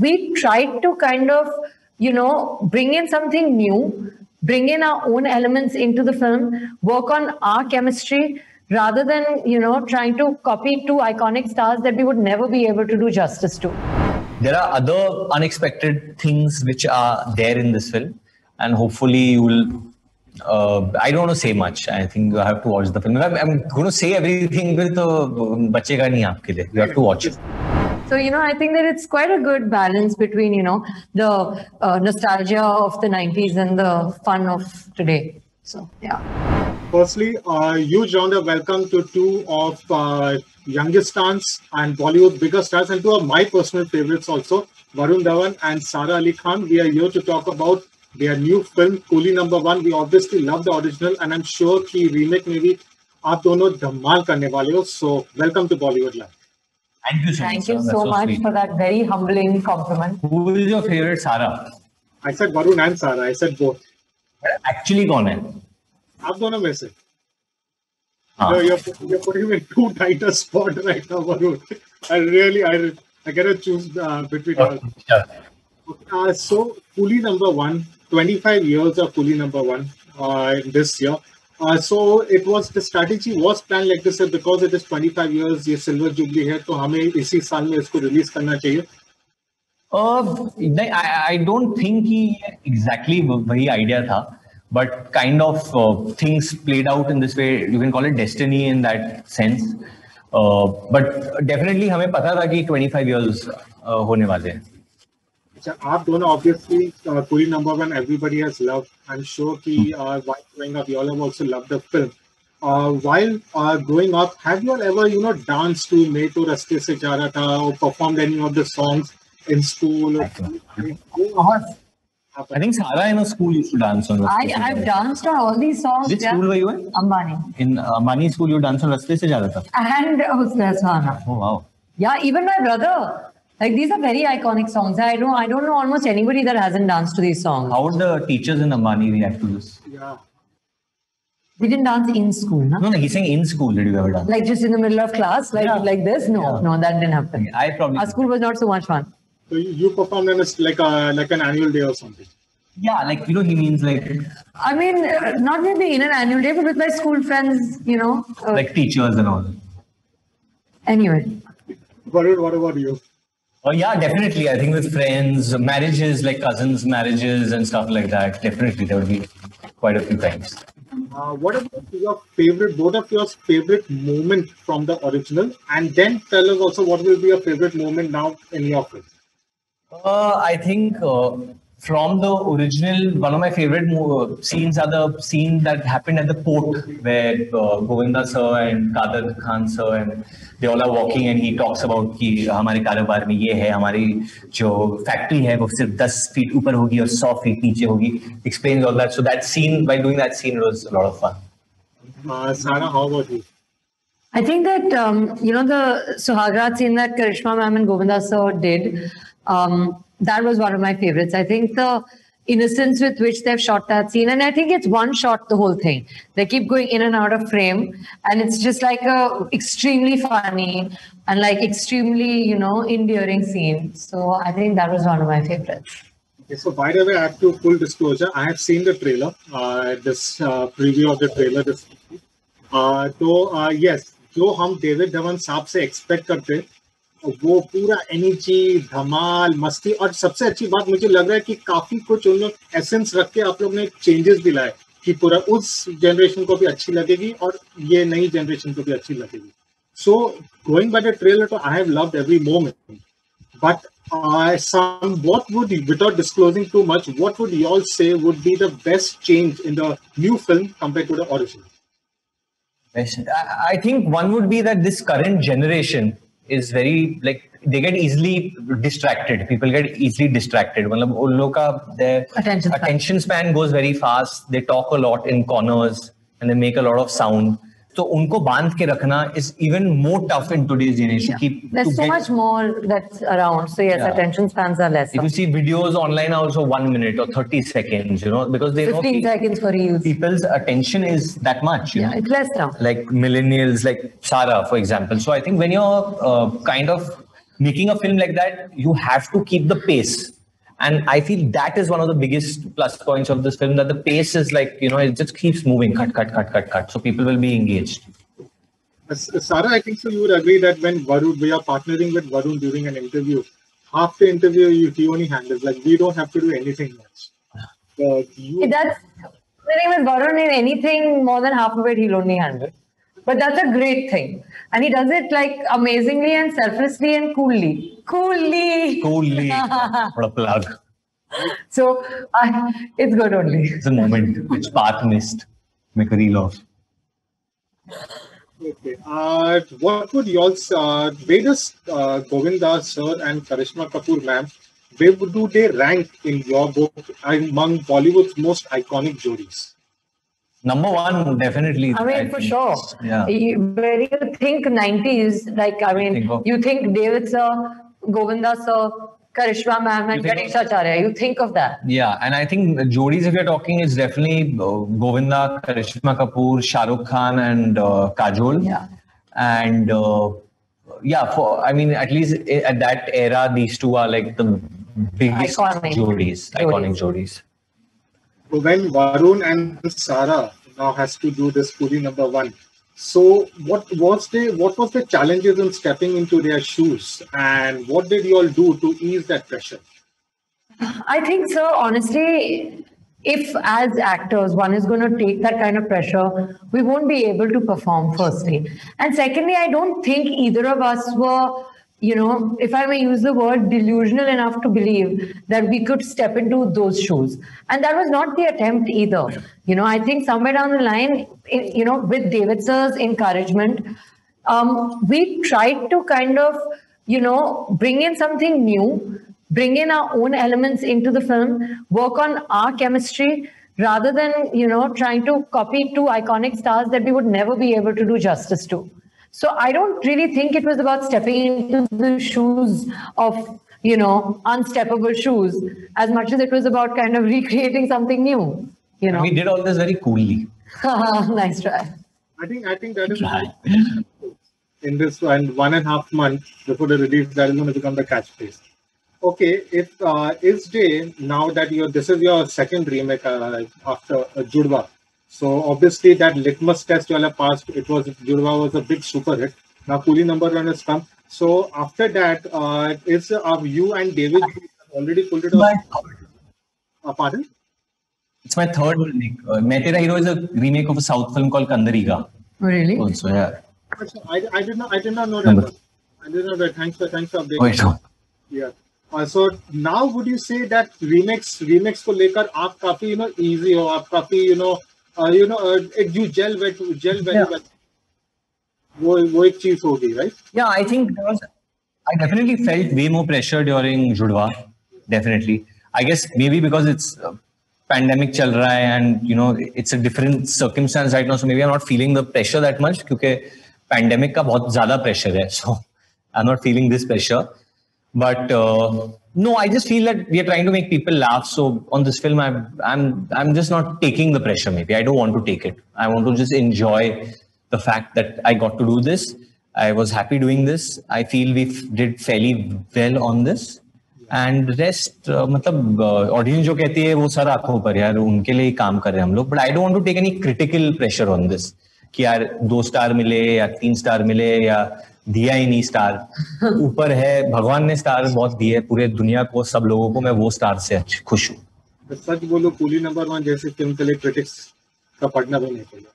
we tried to kind of, bring in something new, bring in our own elements into the film, work on our chemistry, rather than, trying to copy two iconic stars that we would never be able to do justice to. There are other unexpected things which are there in this film, and hopefully you will. I don't want to say much. I think you have to watch the film. I'm going to say everything, but bachega nahi aapke liye. You have to watch it. So, I think that it's quite a good balance between, the nostalgia of the 90s and the fun of today. So, yeah. Firstly, huge round of welcome to two of youngest stars and Bollywood biggest stars, and two of my personal favorites also, Varun Dhawan and Sara Ali Khan. We are here to talk about their new film, Coolie Number One. We obviously love the original, and I'm sure the remake में भी आप दोनों धमाल करने वाले हो. So, welcome to Bollywood Live. Thank you so much. Thank you so much for that very humbling compliment. Who is your favorite Sara? I said Varun and Sara. I said both. Actually, कौन है? आप दोनों में से. You're putting me in too tight a spot right now, Varun. I gotta choose between all. Yeah. So, Coolie Number One, 25 years of Coolie Number One this year. So, the strategy was planned like this because it is 25 years, ये Silver Jubilee है, तो हमें इसी साल में इसको release करना चाहिए. I don't think he exactly वही idea था. But kind of things played out in this way. You can call it destiny in that sense. But definitely हमें पता था कि 25 years होने वाले हैं. अच्छा, आप दोनों obviously Coolie Number One everybody has loved. I'm sure कि while growing up, you all have also loved the film. While growing up, have you all ever danced to "मैं तो रास्ते से जा रहा था" or performed any of the songs in school? I think Sara in a school used to dance on Raste. I've danced on all these songs. Which school were you in? Ambani. In Ambani school, you danced on Raste Se Ja Raha Tha. And Husna. Oh wow. Yeah, even my brother. Like, these are very iconic songs. I don't know almost anybody that hasn't danced to these songs. How would the teachers in Ambani react to this? Yeah. We didn't dance in school, no? No, he's saying in school. Did you ever dance? Like just in the middle of class, like this? No, no, that didn't happen. I probably. Our school was not so much fun. So you performed in like an annual day or something. Yeah, like he means like. I mean, not maybe in an annual day, but with my school friends, like teachers and all. Anyway. Varun, what about you? Oh yeah, definitely. I think with friends, marriages, like cousins' marriages and stuff like that. Definitely, there would be quite a few times. What about both of your favorite moment from the original, and then tell us also what will be your favorite moment now in your film? I think from the original, one of my favorite scenes are the scene that happened at the port where Govinda sir and Kader Khan sir and they all are walking and he talks about कि हमारे कारोबार में ये है, हमारी जो factory है वो सिर्फ 10 feet ऊपर होगी और 100 feet नीचे होगी. Explains all that. So that scene, by doing that scene, was a lot of fun. Sara, how about you? I think that the Suhagrat scene that Karishma ma'am and Govinda sir did. That was one of my favorites. I think the innocence with which they've shot that scene, and I think it's one shot the whole thing. They keep going in and out of frame, and it's just like a extremely funny and like extremely endearing scene. So I think that was one of my favorites. Okay, so by the way, I have to full disclosure. I have seen the trailer, this preview of the trailer. Yes, जो हम David Dhawan साहब से expect करते वो पूरा energy, धमाल, मस्ती, और सबसे अच्छी बात मुझे लग रहा है कि काफी कुछ उन लोग एसेंस रख के आप लोग ने चेंजेस भी लाए कि पूरा उस जनरेशन को भी अच्छी लगेगी और ये नई जनरेशन को भी अच्छी लगेगी. So going by the trailer, तो I have loved every moment, but what would, without disclosing too much, what would you all say would be the best change in the new film compared to the original? I think one would be that this current generation is very, like, they get easily distracted. People get easily distracted. Their attention span goes very fast. They talk a lot in corners and they make a lot of sound. So unko bandh ke rakhna is even more tough in today's generation. There's so much more that's around. So yes, attention spans are less. If you see videos online are also 1 minute or 30 seconds, because they 15 seconds for reels. People's attention is that much. You know? It's less now. Like millennials, like Sara, for example. So I think when you're kind of making a film like that, you have to keep the pace. And I feel that is one of the biggest plus points of this film, that the pace is like, it just keeps moving, cut, cut, cut, cut, cut. So people will be engaged. Sarah, I think so you would agree that when we are partnering with Varun during an interview, half the interview he only handles. Like, we don't have to do anything much. That's the thing with Varun, in anything more than half of it, he'll only handle. But that's a great thing. And he does it like amazingly and selflessly and coolly. Coolly. What a plug. So it's good only. It's a moment which Path missed. Make a reel of. Okay. What would you all where does Govinda sir and Karishma Kapoor ma'am, where do they rank in your book among Bollywood's most iconic jodis? Number one, definitely. I mean, for sure. Yeah. When you think 90s, like, I mean, you think David sir, Govinda sir, Karishma ma'am, and Ganesha Acharya. You think of that. Yeah, and I think jodis, if you're talking, is definitely Govinda, Karishma Kapoor, Shah Rukh Khan, and Kajol. Yeah. And at least at that era, these two are like the biggest iconic jodis. So when Varun and Sarah now has to do this Coolie number one, so what was the challenges in stepping into their shoes, and what did you all do to ease that pressure? I think, sir, honestly, if as actors one is going to take that kind of pressure, we won't be able to perform, firstly. And secondly, I don't think either of us were, if I may use the word, delusional enough to believe that we could step into those shoes. And that was not the attempt either. I think somewhere down the line, with David sir's encouragement, we tried to kind of, bring in something new, bring in our own elements into the film, work on our chemistry, rather than, trying to copy two iconic stars that we would never be able to do justice to. So I don't really think it was about stepping into the shoes of, unsteppable shoes, as much as it was about kind of recreating something new. We did all this very coolly. Nice try. I think that is in this 1.5 months before the release, that is going to become the catchphrase. Okay, if SJ, now that this is your second remake after Judwa. So obviously that litmus test you all have passed. Judwa was a big super hit. Now Coolie number one has come. So after that, is you and David already pulled it off? Pardon? It's my third remake. Main Tera Hero is a remake of a South film called Kandariga. Oh, really? Also, yeah. I did not know that. I did not know that. Thanks for updating. Wait, no. Yeah. So now would you say that remakes को लेकर आप काफी easy हो, आप काफी you gel very well. वो एक चीज होगी, right? Yeah, I think I definitely felt way more pressure during Judwa. Definitely. I guess maybe because it's pandemic chal raha hai and it's a different circumstance right now, so maybe I'm not feeling the pressure that much क्योंकि pandemic का बहुत ज़्यादा pressure है, so I'm not feeling this pressure. But no, I just feel that we are trying to make people laugh. So on this film, I'm just not taking the pressure. Maybe I don't want to take it. I want to just enjoy the fact that I got to do this. I was happy doing this. I feel we did fairly well on this. And rest, मतलब audience जो कहती है वो सारा आँखों पर यार उनके लिए काम कर रहे हैं हम लोग. But I don't want to take any critical pressure on this. कि यार 2 स्टार मिले या 3 स्टार मिले या दिया ही नहीं स्टार. ऊपर है भगवान ने स्टार बहुत दिए पूरे दुनिया को, सब लोगों को. मैं वो स्टार से खुश हूँ. सच बोलो कूली नंबर 1 जैसे फिल्म के लिए क्रिटिक्स का पढ़ना भी नहीं पड़ेगा.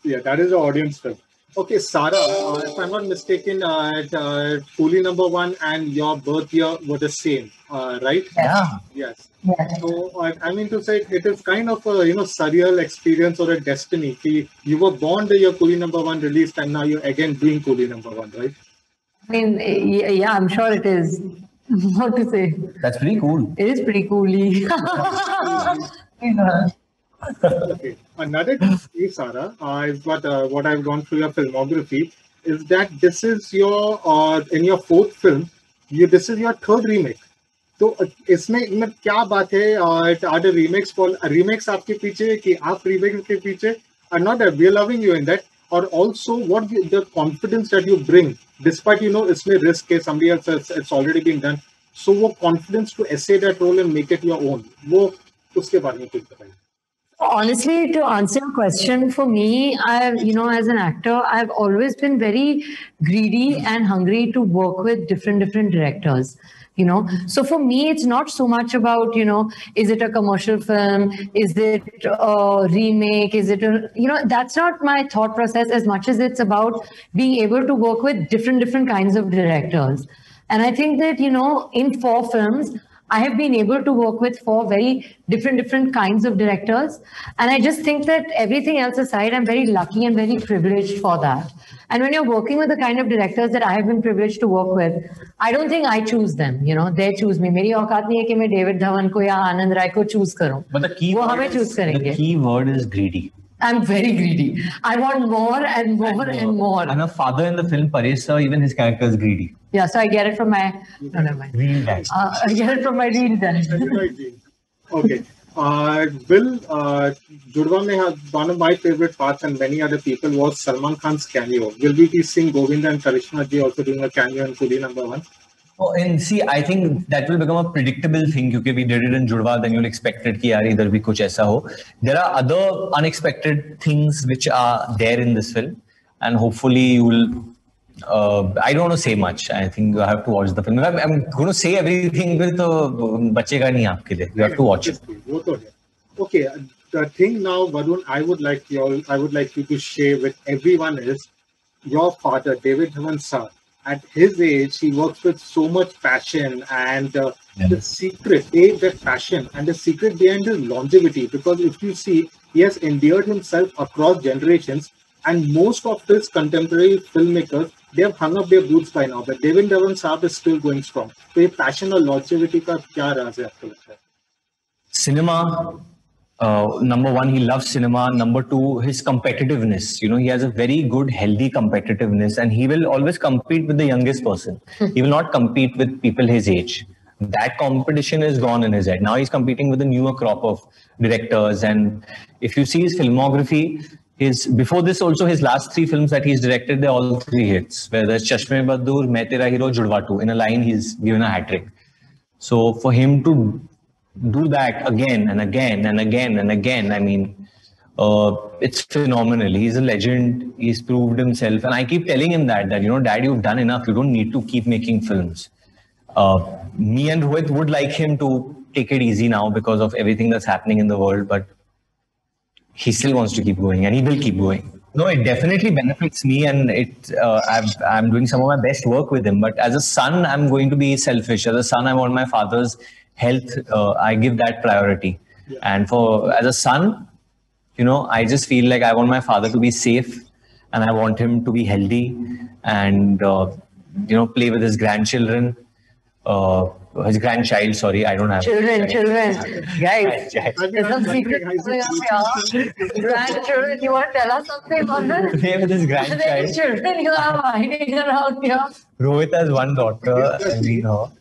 Yeah, that is the audience film. Okay, Sarah, if I'm not mistaken, Coolie number 1 and your birth year were the same, right? Yeah. Yes. So I mean to say, it is kind of a surreal experience or a destiny. You were born the year Coolie number 1 released, and now you're again doing Coolie number 1, right? I mean, yeah, I'm sure it is. What to say? That's pretty cool. It is pretty cooly. Okay. Another thing, Sarah, is what I've gone through your filmography is that this is your in your 4th film, this is your 3rd remake. तो इसमें क्या बात है? Are the remakes आपके पीछे कि आप remakes के पीछे? Not that we are loving you in that, or also what the confidence that you bring, despite it's a risk case, somebody else it's already been done. So वो confidence to essay that role and make it your own, वो उसके बारे में कुछ बताइए. Honestly, to answer your question, for me, as an actor, I've always been very greedy and hungry to work with different directors. So for me, it's not so much about, is it a commercial film? Is it a remake? Is it that's not my thought process as much as it's about being able to work with different kinds of directors. And I think that, in 4 films, I have been able to work with 4 very different kinds of directors. And I just think that everything else aside, I'm very lucky and very privileged for that. And when you're working with the kind of directors that I have been privileged to work with, I don't think I choose them, they choose me. मेरी औकात नहीं है कि मैं David Dhawan को या आनंद राय को choose करूं. But the key word is greedy. I'm very greedy. I want more and more and more. And a father in the film, Paresh sir, even his character is greedy. Yeah, so I get it from my real dad. I get it from my real dad. Okay. Will, Judwa mein one of my favorite parts and many other people was Salman Khan's cameo. Will we be seeing Govinda and Karishma ji also doing a cameo in Coolie #1? Oh, and see, I think that will become a predictable thing because we did it in Judwa, then you'll expect it कि यार इधर भी कुछ ऐसा हो. There are other unexpected things which are there in this film, and hopefully you will. I don't want to say much. I think you have to watch the film. I'm going to say everything, but बचेगा नहीं आपके लिए. You have to watch it. Okay, the thing now, Varun, I would like you to share with everyone is your father, David Dhawan sir. At his age, he works with so much passion, and the secret, that passion, and the secret behind his longevity. Because if you see, he has endeared himself across generations, and most of his contemporary filmmakers, they have hung up their boots by now. But David Dhawan Saab is still going strong. So, ये passion और longevity का क्या राज है आपको लगता है? Cinema. Number one, he loves cinema. Number two, his competitiveness. He has a very good, healthy competitiveness, and he will always compete with the youngest person. He will not compete with people his age. That competition is gone in his head. Now he's competing with a newer crop of directors. And if you see his filmography, before this also, his last 3 films that he's directed, they're all 3 hits. Whether it's Chashme Badur, Main Tera Hero, Judwa 2. In a line, he's given a hat-trick. So for him to do that again and again and again and again, I mean, it's phenomenal. He's a legend. He's proved himself. And I keep telling him that, Dad, you've done enough. You don't need to keep making films. Me and Rohit would like him to take it easy now because of everything that's happening in the world, but he still wants to keep going, and he will keep going. No, it definitely benefits me, and I'm doing some of my best work with him. But as a son, I'm going to be selfish. As a son, I want my father's health. I give that priority. Yeah. And as a son, I just feel like I want my father to be safe, and I want him to be healthy, and play with his grandchildren. His grandchild, sorry, I don't have children. Guys, there's some secret grandchildren. You want to tell us something about that? Play with his grandchild. Children you are hiding around here. Rohit has one daughter, and we know.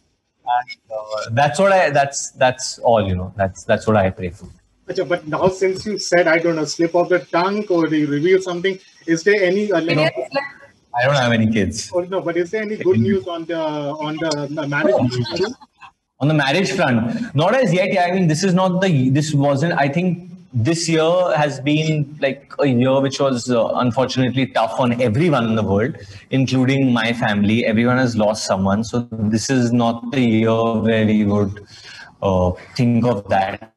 And that's what that's all, that's what I pray for. But now since you said, I don't know, slip of the tongue or you reveal something, is there any I don't have any kids. Oh, no, but is there any good news on the marriage front? On the marriage front, not as yet. I mean, this wasn't. I think this year has been like a year which was unfortunately tough on everyone in the world, including my family. Everyone has lost someone, so this is not the year where we would think of that.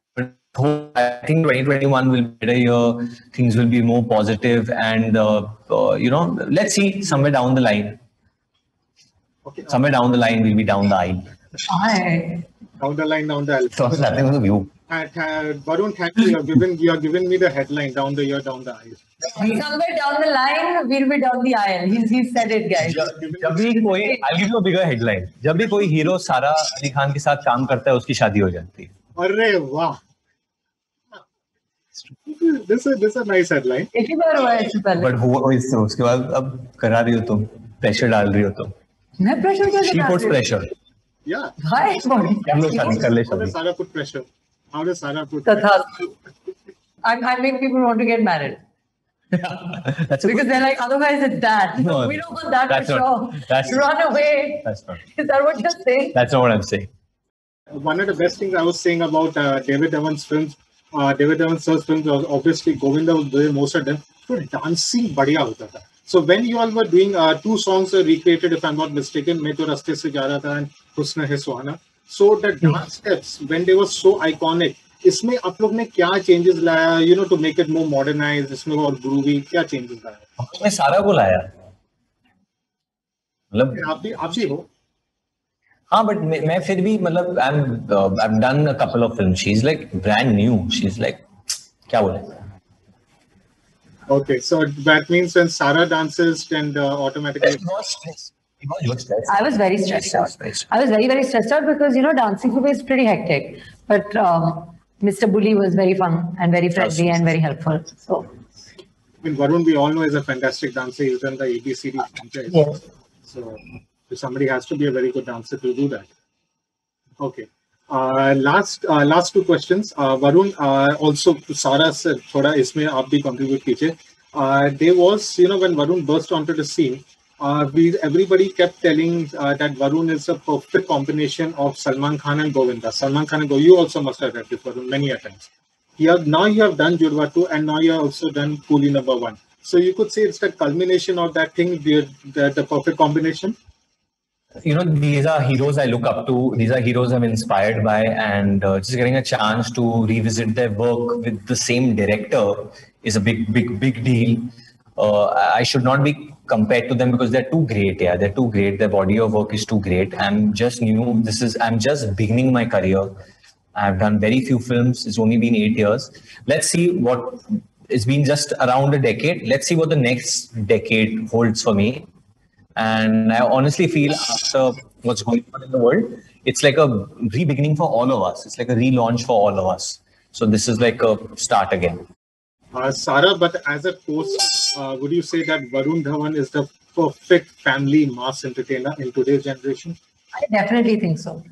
I think 2021 will be a better year. Things will be more positive, and let's see. Somewhere down the line, somewhere down the line, we'll be down the aisle. Down the aisle. So what's happening with you? Varun, thank you. You are giving me the headline down the aisle. Somewhere down the line, we'll be down the aisle. He said it, guys. I'll give you a bigger headline. जब भी कोई hero सारा अली खान के साथ काम करता है, उसकी शादी हो जाती है. अरे वाह. This is a nice headline. But उसके बाद अब करा रही हो तुम, pressure डाल रही हो तुम. मैं pressure क्या She puts pressure. Yeah. Why? How does Sarah put pressure? I make people want to get married. That's a Because they're like, otherwise it's that. No, We don't want that that's for not- sure. that's- Run away. That's not. Is that what you're saying? That's not what I'm saying. One of the best things I was saying about David Evans' films, David Evans' first films was obviously Govinda was doing most of them. So dancing बढ़िया होता था. So when you all were doing two songs recreated, if I'm not mistaken, मैं तो रास्ते से जा रहा था and हुस्न है सुहाना. So the dance steps when they were so iconic, इसमें आप लोग ने क्या changes लाया, you know, to make it more modernized, इसमें और groovy, क्या changes लाया? मैं सारा को लाया. मतलब आप भी हो. हाँ, but मैं फिर भी मतलब I've done a couple of films. She's like brand new. She's like क्या बोले? Okay, so that means when Sarah dances, then automatically. You were stressed. I was very stressed out. I was very, very stressed out because, you know, dancing for me is pretty hectic. But Mr. Bully was very fun and very friendly and very helpful. So, I mean, Varun, we all know is a fantastic dancer. He's done the ABCD franchise. yes. So somebody has to be a very good dancer to do that. Okay. Last two questions. Varun, also Sarah said, thoda isme aap bhi contribute kijiye. There was, you know, when Varun burst onto the scene, everybody kept telling that Varun is a perfect combination of Salman Khan and Govinda. Salman Khan and Govinda. You also must have read this, Varun, many a times. Now you have done Judwaa 2 and now you have also done Coolie number 1. So you could say it's the culmination of that thing, the perfect combination. You know, these are heroes I look up to. These are heroes I'm inspired by, and just getting a chance to revisit their work with the same director is a big deal. I should not be compared to them because they're too great. Yeah, they're too great. Their body of work is too great. I'm just new. I'm just beginning my career. I've done very few films. It's only been 8 years. Let's see what. It's been just around a decade. Let's see what the next decade holds for me. And I honestly feel after what's going on in the world, it's like a re-beginning for all of us. It's like a relaunch for all of us. So this is like a start again. Sarah, but as a coach, would you say that Varun Dhawan is the perfect family mass entertainer in today's generation? I definitely think so.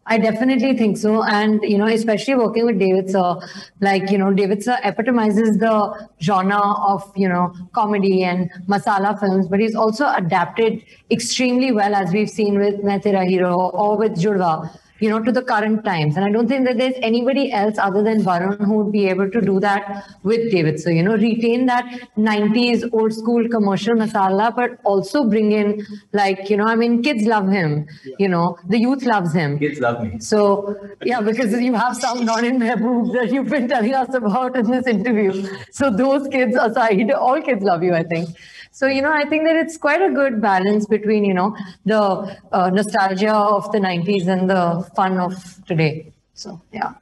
And, you know, especially working with David Sir, like, you know, David Sir epitomizes the genre of, you know, comedy and masala films, but he's also adapted extremely well, as we've seen with Main Tera Hero or with Judwaa, you know, to the current times. And I don't think that there's anybody else other than Varun who would be able to do that with David. So, you know, retain that 90s old school commercial masala, but also bring in, like, you know, I mean, kids love him, you know, the youth loves him. Kids love me. So, yeah, because you have some non-mehboob that you've been telling us about in this interview. So those kids aside, all kids love you, I think. So, you know, I think that it's quite a good balance between, you know, the nostalgia of the 90s and the fun of today. So, yeah.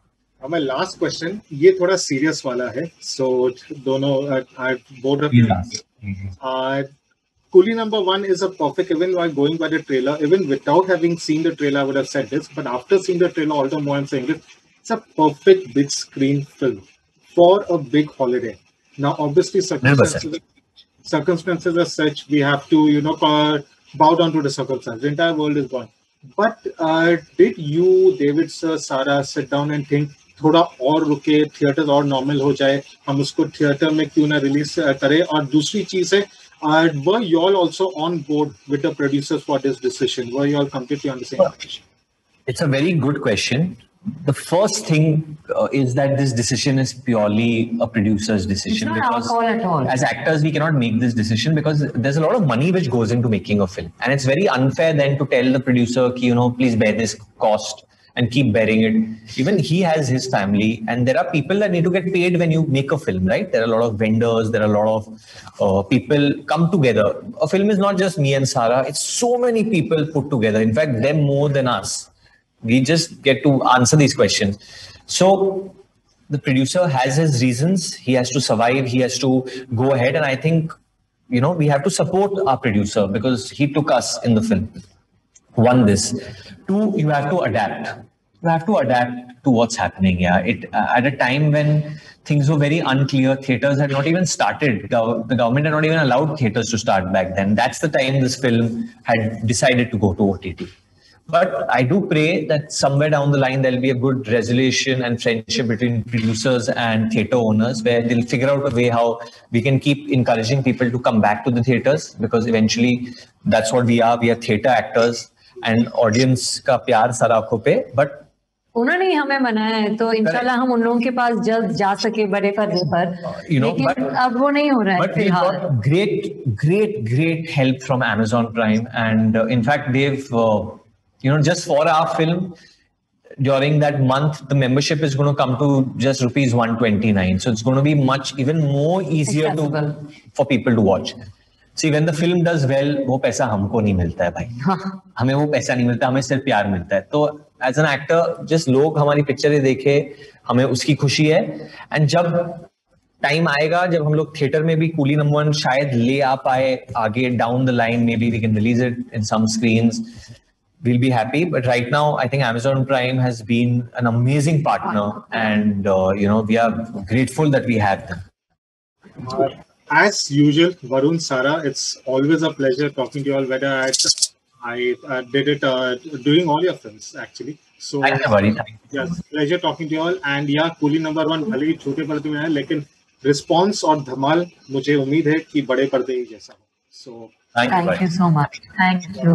My last question, ये थोड़ा serious वाला है. So, दोनों, both of you. Coolie number 1 is a perfect, even while going by the trailer, even without having seen the trailer, I would have said this, but after seeing the trailer, all the more I'm saying this, it's a perfect big screen film for a big holiday. Now, obviously, circumstances are such, we have to, you know, bow down to the circumstances. The entire world is gone. But did you, David Sir, Sarah, sit down and think, थोड़ा और रुके, theatre और normal हो जाए, हम उसको theatre में क्यों ना रिलीज करें? और दूसरी चीज है, were you all also on board with the producers for this decision? Were you all completely on the same page? It's a very good question. The first thing is that this decision is purely a producer's decision. It's not our call at all. As actors, we cannot make this decision because there's a lot of money which goes into making a film. And it's very unfair then to tell the producer, you know, please bear this cost and keep bearing it. Even he has his family, and there are people that need to get paid when you make a film, right? There are a lot of vendors, there are a lot of people come together. A film is not just me and Sarah, it's so many people put together. In fact, them more than us. We just get to answer these questions. So the producer has his reasons. He has to survive. He has to go ahead. And I think, you know, we have to support our producer because he took us in the film. One, this. Two, you have to adapt. You have to adapt to what's happening. Yeah, at a time when things were very unclear, theaters had not even started. The government had not even allowed theaters to start back then. That's the time this film had decided to go to OTT. But I do pray that somewhere down the line there'll be a good resolution and friendship between producers and theatre owners, where they'll figure out a way how we can keep encouraging people to come back to the theatres, because eventually that's what we are. We are theatre actors, and audience का प्यार sir आंखों पे. But उन्होंने ही हमें मनाया है, तो इंशाल्लाह हम उन लोगों के पास जल्द जा सके बड़े पर्दे पर. लेकिन अब वो नहीं हो रहा है. But we got great help from Amazon Prime, and in fact they've just for our film during that month the membership is going to come to just rupees 129, so it's going to be even more easier for people to watch. See, when the film does well, वो पैसा हमको नहीं मिलता है भाई. हमें वो पैसा नहीं मिलता, हमें सिर्फ प्यार मिलता है. तो एज एन एक्टर जिस लोग हमारी पिक्चरें देखे, हमें उसकी खुशी है. एंड जब टाइम आएगा जब हम लोग थिएटर में भी कूली नंबर 1 शायद ले आ पाए आगे down the line, maybe we can release it in some screens, we'll be happy. But right now I think Amazon Prime has been an amazing partner, and we are grateful that we have them. As usual, Varun, Sara, it's always a pleasure talking to you all, whether I did it doing all your films actually. So yes, pleasure talking to you all. And yeah, coolie number 1 भले ही छोटे पर्दे में है, लेकिन response और धमाल मुझे उम्मीद है कि बड़े पर्दे ही जैसा हो. So thank you so much. Thank you.